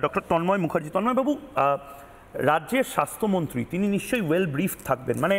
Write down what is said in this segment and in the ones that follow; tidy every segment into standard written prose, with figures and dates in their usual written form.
Doctor Tanmoy Mukherjee. তন্ময়বাবু, রাজ্যের স্বাস্থ্যমন্ত্রী তিনি নিশ্চয়ই ওয়েল ব্রিফড থাকবেন। মানে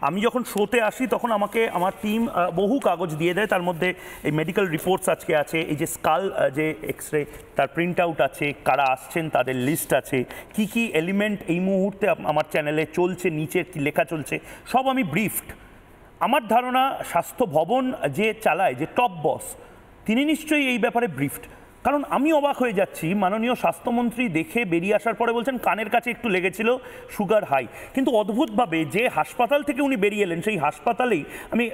আমি যখন শোতে আসি তখন আমাকে আমার টিম বহু কাগজ দিয়ে দেয়, তার মধ্যে এই মেডিকেল রিপোর্টস আজকে আছে, এই যে স্কাল যে এক্স রে তার প্রিন্ট আউট আছে, কারা আসছেন তাদের লিস্ট আছে, কি কি এলিমেন্ট এই মুহূর্তে আমার চ্যানেলে চলছে, নিচে কি লেখা চলছে, সব আমি ব্রিফড। আমার ধারণা স্বাস্থ্য ভবন যে চালায়, যে টপ বস, তিনি নিশ্চয়ই এই ব্যাপারে ব্রিফড। কারণ আমি অবাক হয়ে যাচ্ছি, মাননীয় স্বাস্থ্যমন্ত্রী দেখে বেরিয়ে আসার পরে বলছেন কানের কাছে একটু লেগেছিল, সুগার হাই, কিন্তু অদ্ভুতভাবে যে হাসপাতাল থেকে উনি বেরিয়ে এলেন সেই হাসপাতালেই, আমি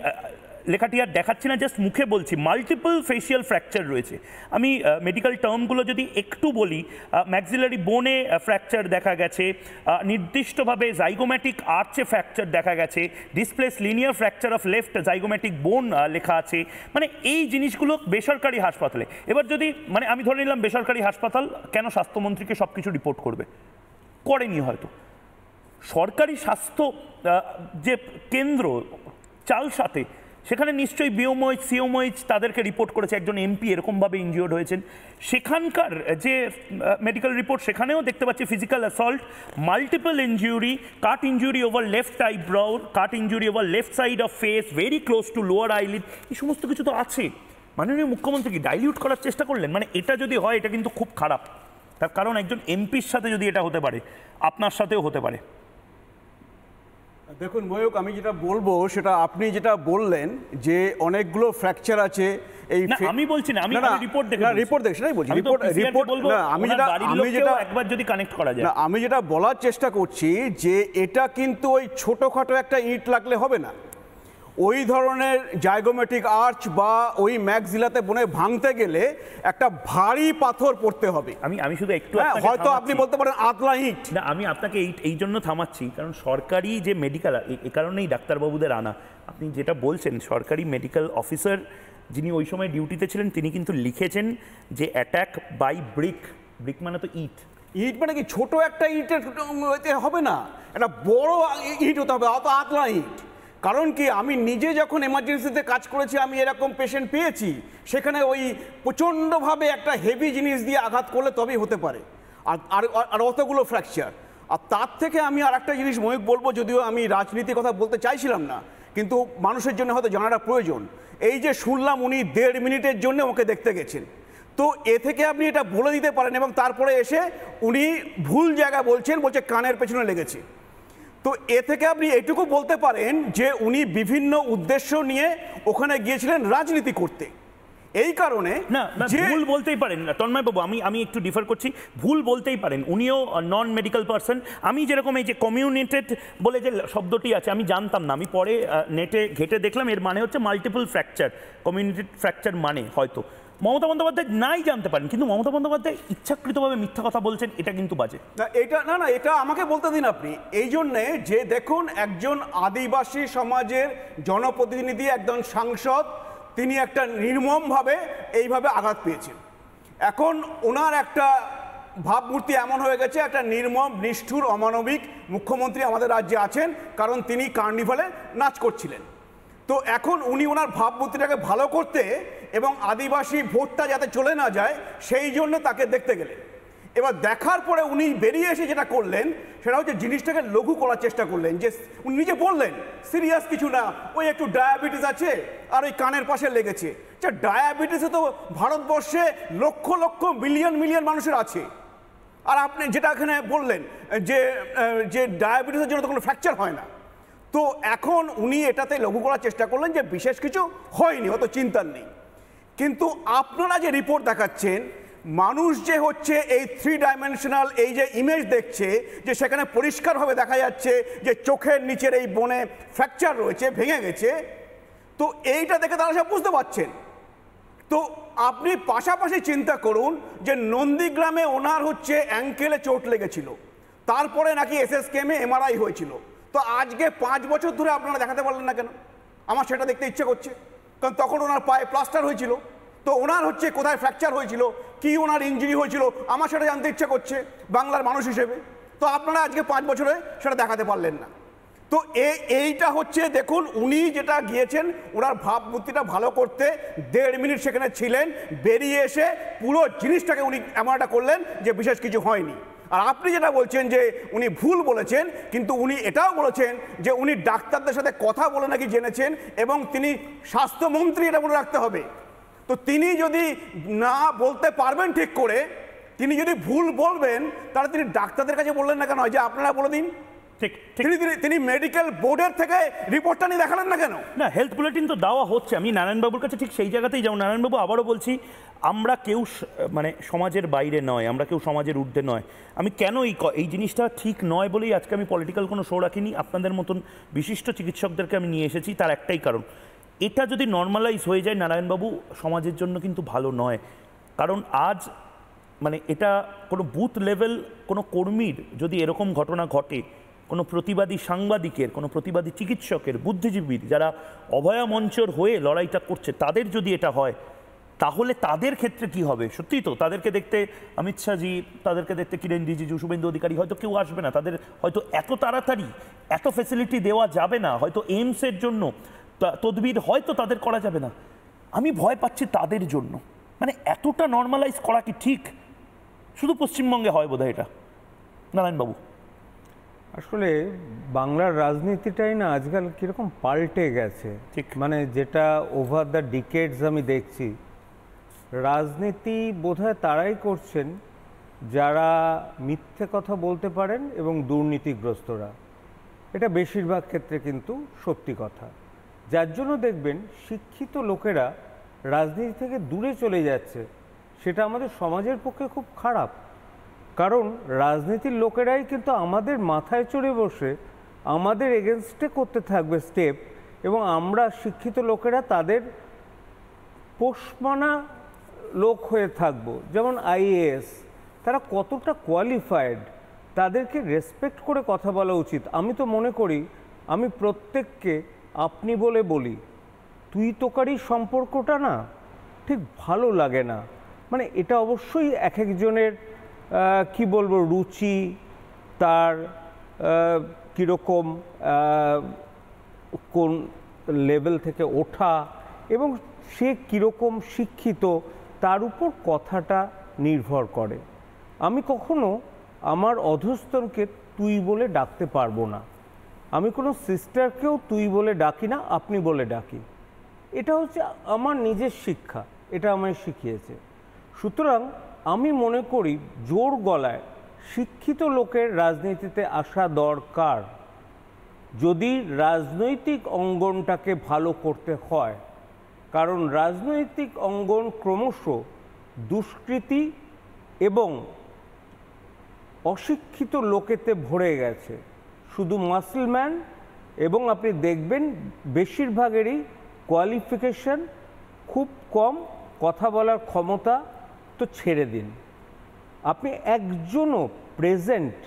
লেখাটি আর দেখাচ্ছি না, জাস্ট মুখে বলছি, মাল্টিপল ফেসিয়াল ফ্র্যাকচার রয়েছে। আমি মেডিকেল টার্মগুলো যদি একটু বলি, ম্যাক্সিলারি বোনে ফ্র্যাকচার দেখা গেছে, নির্দিষ্টভাবে জাইগোম্যাটিক আর্চে ফ্র্যাকচার দেখা গেছে, displace linear fracture of left zygomatic বোন লেখা আছে। মানে এই জিনিসগুলো বেসরকারি হাসপাতালে। এবার যদি মানে আমি ধরে নিলাম বেসরকারি হাসপাতাল কেন স্বাস্থ্যমন্ত্রীকে সব কিছু রিপোর্ট করবে, করেনি হয়তো। সরকারি স্বাস্থ্য যে কেন্দ্র চালসাতে, সেখানে নিশ্চয়ই বিওমোইচ সিওমোইচ তাদেরকে রিপোর্ট করেছে, একজন এমপি এরকমভাবে ইনজিওর্ড হয়েছেন। সেখানকার যে মেডিকেল রিপোর্ট, সেখানেও দেখতে পাচ্ছি physical assault, multiple injury, cut injury over left eyebrow, cut injury over left side of face, very close two lower eyelid, এই সমস্ত কিছু তো আছে। মাননীয় মুখ্যমন্ত্রী কি ডাইলিউট করার চেষ্টা করলেন? মানে এটা যদি হয়, এটা কিন্তু খুব খারাপ। তার কারণ একজন এমপির সাথে যদি এটা হতে পারে, আপনার সাথেও হতে পারে। দেখুন ময়ূক, আমি যেটা বলবো সেটা আপনি যেটা বললেন যে অনেকগুলো ফ্র্যাকচার আছে, এই আমি বলছি না, আমি রিপোর্ট দেখে, রিপোর্ট দেখে সেটাই বলছি, রিপোর্ট না, আমি যেটা একবার যদি কানেক্ট করা যায়, আমি যেটা বলার চেষ্টা করছি যে এটা কিন্তু ওই ছোটখাটো একটা ইট লাগলে হবে না। ওই ধরনের জাইগোমেটিক আর্চ বা ওই ম্যাক্সিলাতে বনে ভাঙতে গেলে একটা ভারী পাথর পড়তে হবে। আমি শুধু একটু, হয়তো আপনি বলতে পারেন আতলা ইট না, আমি আপনাকে এই জন্য থামাচ্ছি, কারণ সরকারি যে মেডিকেল, এই কারণেই ডাক্তারবাবুদের আনা। আপনি যেটা বলছেন, সরকারি মেডিকেল অফিসার যিনি ওই সময় ডিউটিতে ছিলেন, তিনি কিন্তু লিখেছেন যে অ্যাটাক বাই ব্রিক। ব্রিক মানে তো ইট। ইট মানে কি ছোট একটা ইটের হবে না, একটা বড় ইট হতে হবে, অত আতলা ইট। কারণ কি, আমি নিজে যখন এমার্জেন্সিতে কাজ করেছি, আমি এরকম পেশেন্ট পেয়েছি, সেখানে ওই প্রচণ্ডভাবে একটা হেভি জিনিস দিয়ে আঘাত করলে তবেই হতে পারে। আর অতগুলো ফ্র্যাকচার। আর তার থেকে আমি আর একটা জিনিস ময়ূক বলবো, যদিও আমি রাজনীতির কথা বলতে চাইছিলাম না, কিন্তু মানুষের জন্য হয়তো জানাটা প্রয়োজন। এই যে শুনলাম উনি 1.5 মিনিটের জন্য ওকে দেখতে গেছেন, তো এ থেকে আপনি এটা বলে দিতে পারেন, এবং তারপরে এসে উনি ভুল জায়গা বলছে কানের পেছনে লেগেছে। তো এ থেকে আপনি এটুকু বলতে পারেন যে উনি বিভিন্ন উদ্দেশ্য নিয়ে ওখানে গিয়েছিলেন রাজনীতি করতে। এই কারণে না, ভুল বলতেই পারেন না তন্ময়বাবু, আমি একটু ডিফার করছি, ভুল বলতেই পারেন, উনিও নন মেডিকেল পারসন। আমি যেরকম এই যে কমিউনিটেড বলে যে শব্দটি আছে, আমি জানতাম না, আমি পরে নেটে ঘেটে দেখলাম এর মানে হচ্ছে মাল্টিপল ফ্র্যাকচার। কমিউনিটেড ফ্র্যাকচার মানে হয়তো মমতা বন্দ্যোপাধ্যায় নাই জানতে পারেন, কিন্তু মমতা বন্দ্যোপাধ্যায় ইচ্ছাকৃতভাবে মিথ্যা কথা বলছেন, এটা কিন্তু বাজে। না, এটা আমাকে বলতে দিন আপনি। এই জন্যে যে দেখুন, একজন আদিবাসী সমাজের জনপ্রতিনিধি, একজন সাংসদ, তিনি একটা নির্মমভাবে এইভাবে আঘাত পেয়েছেন। এখন ওনার একটা ভাবমূর্তি এমন হয়ে গেছে, একটা নির্মম, নিষ্ঠুর, অমানবিক মুখ্যমন্ত্রী আমাদের রাজ্যে আছেন, কারণ তিনি কার্নিভালে নাচ করছিলেন। তো এখন উনি ওনার ভাবমূর্তিটাকে ভালো করতে এবং আদিবাসী ভোটটা যাতে চলে না যায়, সেই জন্য তাকে দেখতে গেলেন। এবার দেখার পরে উনি বেরিয়ে এসে যেটা করলেন, সেটা হচ্ছে জিনিসটাকে লঘু করার চেষ্টা করলেন। যে উনি নিজে বললেন সিরিয়াস কিছু না, ওই একটু ডায়াবেটিস আছে আর ওই কানের পাশে লেগেছে। ডায়াবেটিসে তো ভারতবর্ষে লক্ষ লক্ষ মিলিয়ন মিলিয়ন মানুষের আছে। আর আপনি যেটা এখানে বললেন যে ডায়াবেটিসের জন্য তো কোনো ফ্র্যাকচার হয় না। তো এখন উনি এটাতে লঘু করার চেষ্টা করলেন যে বিশেষ কিছু হয়নি, অত চিন্তার নেই। কিন্তু আপনারা যে রিপোর্ট দেখাচ্ছেন, মানুষ যে হচ্ছে এই 3 ডাইমেনশনাল এই যে ইমেজ দেখছে, যে সেখানে পরিষ্কারভাবে দেখা যাচ্ছে যে চোখের নিচের এই বনে ফ্র্যাকচার রয়েছে, ভেঙে গেছে, তো এইটা দেখে তারা সব বুঝতে পারছেন। তো আপনি পাশাপাশি চিন্তা করুন যে নন্দীগ্রামে ওনার হচ্ছে অ্যাঙ্কেলে চোট লেগেছিল, তারপরে নাকি SSKM-এ MRI হয়েছিল। তো আজকে 5 বছর ধরে আপনারা দেখাতে পারলেন না কেন? আমার সেটা দেখতে ইচ্ছে করছে, কারণ তখন ওনার পায়ে প্লাস্টার হয়েছিল। তো ওনার হচ্ছে কোথায় ফ্র্যাকচার হয়েছিল, কি ওনার ইঞ্জুরি হয়েছিল, আমার সেটা জানতে ইচ্ছে করছে বাংলার মানুষ হিসেবে। তো আপনারা আজকে 5 বছরে সেটা দেখাতে পারলেন না। তো এইটা হচ্ছে দেখুন, উনি যেটা গিয়েছেন ওনার ভাবমূর্তিটা ভালো করতে 1.5 মিনিট সেখানে ছিলেন, বেরিয়ে এসে পুরো জিনিসটাকে উনি এমন একটা করলেন যে বিশেষ কিছু হয়নি। আর আপনি যেটা বলছেন যে উনি ভুল বলেছেন, কিন্তু উনি এটাও বলেছেন যে উনি ডাক্তারদের সাথে কথা বলে নাকি জেনেছেন, এবং তিনি স্বাস্থ্যমন্ত্রী, এটা মনে রাখতে হবে। তো তিনি যদি না বলতে পারবেন ঠিক করে, তিনি যদি ভুল বলবেন, তাহলে তিনি ডাক্তারদের কাছে বললেন না কেন যে আপনারা বলে দিন? তিনি মেডিকেল বোর্ডের থেকে রিপোর্টটা নিয়ে দেখালেন না কেন? না, হেলথ বুলেটিন তো দেওয়া হচ্ছে। আমি নারায়ণবাবুর কাছে ঠিক সেই জায়গাতেই যাও। নারায়ণবাবু, আবারও বলছি, আমরা কেউ মানে সমাজের বাইরে নয়, আমরা কেউ সমাজের ঊর্ধ্বে নয়। আমি কেন এই জিনিসটা ঠিক নয় বলেই আজকে আমি পলিটিক্যাল কোনো শো রাখিনি, আপনাদের মতন বিশিষ্ট চিকিৎসকদেরকে আমি নিয়ে এসেছি। তার একটাই কারণ, এটা যদি নর্মালাইজ হয়ে যায় নারায়ণবাবু, সমাজের জন্য কিন্তু ভালো নয়। কারণ আজ মানে এটা কোনো বুথ লেভেল কোনো কর্মীর যদি এরকম ঘটনা ঘটে, কোনো প্রতিবাদী সাংবাদিকের, কোনো প্রতিবাদী চিকিৎসকের, বুদ্ধিজীবীর, যারা অভয়া মঞ্চর হয়ে লড়াইটা করছে, তাদের যদি এটা হয়, তাহলে তাদের ক্ষেত্রে কি হবে? সত্যিই তো তাদেরকে দেখতে অমিত শাহজি, তাদেরকে দেখতে কিরেন রিজিজু, শুভেন্দু অধিকারী হয়তো কেউ আসবে না, তাদের হয়তো এত তাড়াতাড়ি এত ফ্যাসিলিটি দেওয়া যাবে না, হয়তো এইমসের জন্য তদবির হয়তো তাদের করা যাবে না। আমি ভয় পাচ্ছি তাদের জন্য। মানে এতটা নর্মালাইজ করা কি ঠিক? শুধু পশ্চিমবঙ্গে হয় বোধহয় এটা। নারায়ণবাবু, আসলে বাংলার রাজনীতিটাই না আজকাল কীরকম পাল্টে গেছে। ঠিক, মানে যেটা ওভার দ্য ডিকেডস আমি দেখছি, রাজনীতি বোধহয় তারাই করছেন যারা মিথ্যে কথা বলতে পারেন এবং দুর্নীতিগ্রস্তরা। এটা বেশিরভাগ ক্ষেত্রে কিন্তু সত্যি কথা, যার জন্য দেখবেন শিক্ষিত লোকেরা রাজনীতি থেকে দূরে চলে যাচ্ছে। সেটা আমাদের সমাজের পক্ষে খুব খারাপ, কারণ রাজনীতির লোকেরাই কিন্তু আমাদের মাথায় চড়ে বসে আমাদের এগেনস্টে করতে থাকবে স্টেপ, এবং আমরা শিক্ষিত লোকেরা তাদের পোষমানা লোক হয়ে থাকব। যেমন আইএএস, তারা কতটা কোয়ালিফাইড, তাদেরকে রেসপেক্ট করে কথা বলা উচিত। আমি তো মনে করি আমি প্রত্যেককে আপনি বলে বলি, তুই তোকারি সম্পর্কটা না ঠিক ভালো লাগে না। মানে এটা অবশ্যই এক একজনের কি বলবো রুচি, তার কীরকম কোন লেভেল থেকে ওঠা এবং সে কীরকম শিক্ষিত, তার উপর কথাটা নির্ভর করে। আমি কখনো আমার অধস্তনকে তুই বলে ডাকতে পারবো না। আমি কোনো সিস্টারকেও তুই বলে ডাকি না, আপনি বলে ডাকি। এটা হচ্ছে আমার নিজের শিক্ষা, এটা আমায় শিখিয়েছে। সুতরাং আমি মনে করি জোর গলায় শিক্ষিত লোকের রাজনীতিতে আসা দরকার, যদি রাজনৈতিক অঙ্গনটাকে ভালো করতে হয়। কারণ রাজনৈতিক অঙ্গন ক্রমশ দুষ্কৃতি এবং অশিক্ষিত লোকেতে ভরে গেছে, শুধু মাসলম্যান, এবং আপনি দেখবেন বেশিরভাগেরই কোয়ালিফিকেশন খুব কম, কথা বলার ক্ষমতা তো ছেড়ে দিন। আপনি একজনও প্রেজেন্ট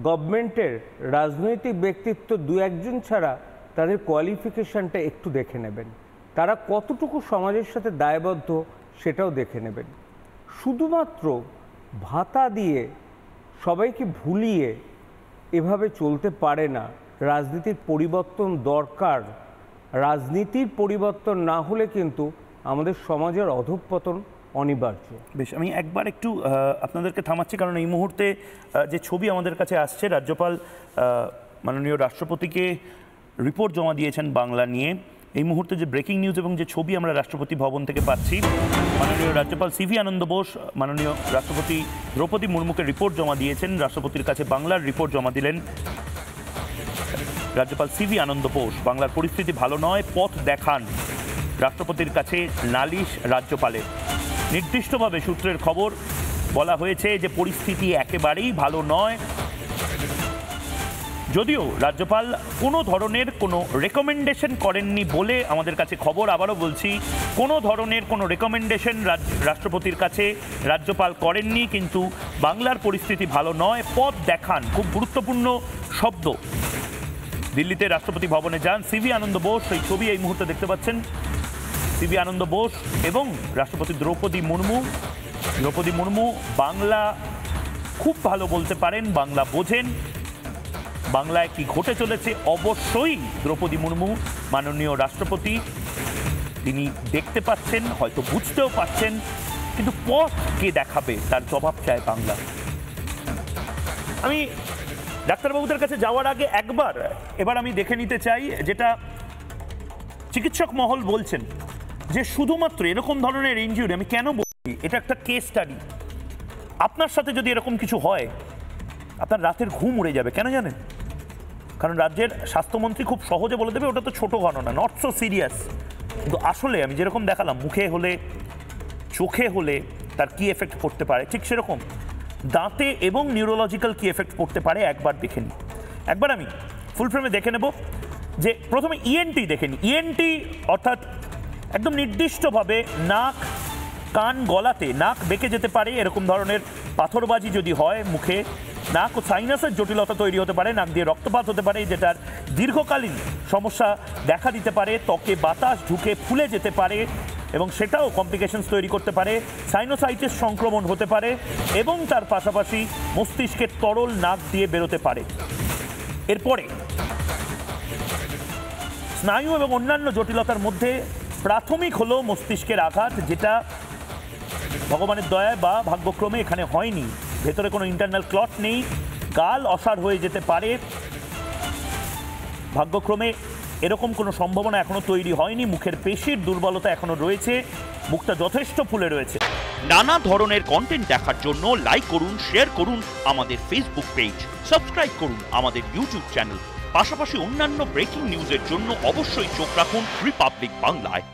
গভর্নমেন্টের রাজনৈতিক ব্যক্তিত্ব দু একজন ছাড়া তাদের কোয়ালিফিকেশানটা একটু দেখে নেবেন, তারা কতটুকু সমাজের সাথে দায়বদ্ধ সেটাও দেখে নেবেন। শুধুমাত্র ভাতা দিয়ে সবাইকে ভুলিয়ে এভাবে চলতে পারে না। রাজনীতির পরিবর্তন দরকার। রাজনীতির পরিবর্তন না হলে কিন্তু আমাদের সমাজের অধঃপতন অনিবার্য। বেশ, আমি একবার একটু আপনাদেরকে থামাচ্ছি, কারণ এই মুহূর্তে যে ছবি আমাদের কাছে আসছে, রাজ্যপাল মাননীয় রাষ্ট্রপতিকে রিপোর্ট জমা দিয়েছেন বাংলা নিয়ে। এই মুহূর্তে যে ব্রেকিং নিউজ এবং যে ছবি আমরা রাষ্ট্রপতি ভবন থেকে পাচ্ছি, মাননীয় রাজ্যপাল সিভি আনন্দ বোস মাননীয় রাষ্ট্রপতি দ্রৌপদী মুর্মুকে রিপোর্ট জমা দিয়েছেন। রাষ্ট্রপতির কাছে বাংলার রিপোর্ট জমা দিলেন রাজ্যপাল সিভি আনন্দ বোস। বাংলার পরিস্থিতি ভালো নয়, পথ দেখান। রাষ্ট্রপতির কাছে নালিশ রাজ্যপালের। নির্দিষ্টভাবে সূত্রের খবর বলা হয়েছে যে পরিস্থিতি একেবারেই ভালো নয়, যদিও রাজ্যপাল কোনো ধরনের কোনো রেকমেন্ডেশন করেননি বলে আমাদের কাছে খবর। আবারও বলছি, কোনো ধরনের কোনো রেকমেন্ডেশন রাষ্ট্রপতির কাছে রাজ্যপাল করেননি, কিন্তু বাংলার পরিস্থিতি ভালো নয়, পথ দেখান, খুব গুরুত্বপূর্ণ শব্দ। দিল্লিতে রাষ্ট্রপতি ভবনে যান সিভি আনন্দ বোস। এই ছবি এই মুহূর্তে দেখতে পাচ্ছেন, সিভি আনন্দ বোস এবং রাষ্ট্রপতি দ্রৌপদী মুর্মু। দ্রৌপদী মুর্মু বাংলা খুব ভালো বলতে পারেন, বাংলা বোঝেন। বাংলায় কি ঘটে চলেছে অবশ্যই দ্রৌপদী মুর্মু মাননীয় রাষ্ট্রপতি তিনি দেখতে পাচ্ছেন, হয়তো বুঝতেও পাচ্ছেন, কিন্তু পথ কে দেখাবে তার জবাব চায় বাংলা। আমি ডাক্তারবাবুদের কাছে যাওয়ার আগে এবার আমি দেখে নিতে চাই যেটা চিকিৎসক মহল বলছেন, যে শুধুমাত্র এরকম ধরনের ইনজুরি, আমি কেন বলছি এটা একটা কেস স্টাডি, আপনার সাথে যদি এরকম কিছু হয় আপনার রাতের ঘুম উড়ে যাবে। কেন জানেন? কারণ রাজ্যের স্বাস্থ্যমন্ত্রী খুব সহজে বলে দেবে ওটা তো ছোট ঘটনা, নট সো সিরিয়াস। কিন্তু আসলে আমি যেরকম দেখালাম, মুখে হলে, চোখে হলে তার কি এফেক্ট পড়তে পারে, ঠিক সেরকম দাঁতে এবং নিউরোলজিক্যাল কি এফেক্ট পড়তে পারে একবার দেখে নিই। একবার আমি ফুল ফ্রেমে দেখে নেব যে প্রথমে ইএনটি দেখে নিই। ইএনটি অর্থাৎ একদম নির্দিষ্টভাবে নাক, কান, গলাতে, নাক বেঁকে যেতে পারে এরকম ধরনের পাথরবাজি যদি হয় মুখে, নাক ও সাইনাসের জটিলতা তৈরি হতে পারে, নাক দিয়ে রক্তপাত হতে পারে যেটার দীর্ঘকালীন সমস্যা দেখা দিতে পারে, ত্বকে বাতাস ঢুকে ফুলে যেতে পারে এবং সেটাও কমপ্লিকেশনস তৈরি করতে পারে, সাইনোসাইটিস সংক্রমণ হতে পারে এবং তার পাশাপাশি মস্তিষ্কের তরল নাক দিয়ে বেরোতে পারে। এরপরে স্নায়ু এবং অন্যান্য জটিলতার মধ্যে প্রাথমিক হলো মস্তিষ্কের আঘাত, যেটা ভগবানের দয়ায় বা ভাগ্যক্রমে এখানে হয়নি। ভেতরে কোনো ইন্টারনাল ক্লট নেই, গাল অসাড় হয়ে যেতে পারে, ভাগ্যক্রমে এরকম কোনো সম্ভাবনা এখনো তৈরি হয়নি। মুখের পেশির দুর্বলতা এখনো রয়েছে, মুখটা যথেষ্ট ফুলে রয়েছে। নানা ধরনের কন্টেন্ট দেখার জন্য লাইক করুন, শেয়ার করুন আমাদের ফেসবুক পেজ, সাবস্ক্রাইব করুন আমাদের ইউটিউব চ্যানেল। পাশাপাশি অন্যান্য ব্রেকিং নিউজের জন্য অবশ্যই চোখ রাখুন রিপাবলিক বাংলায়।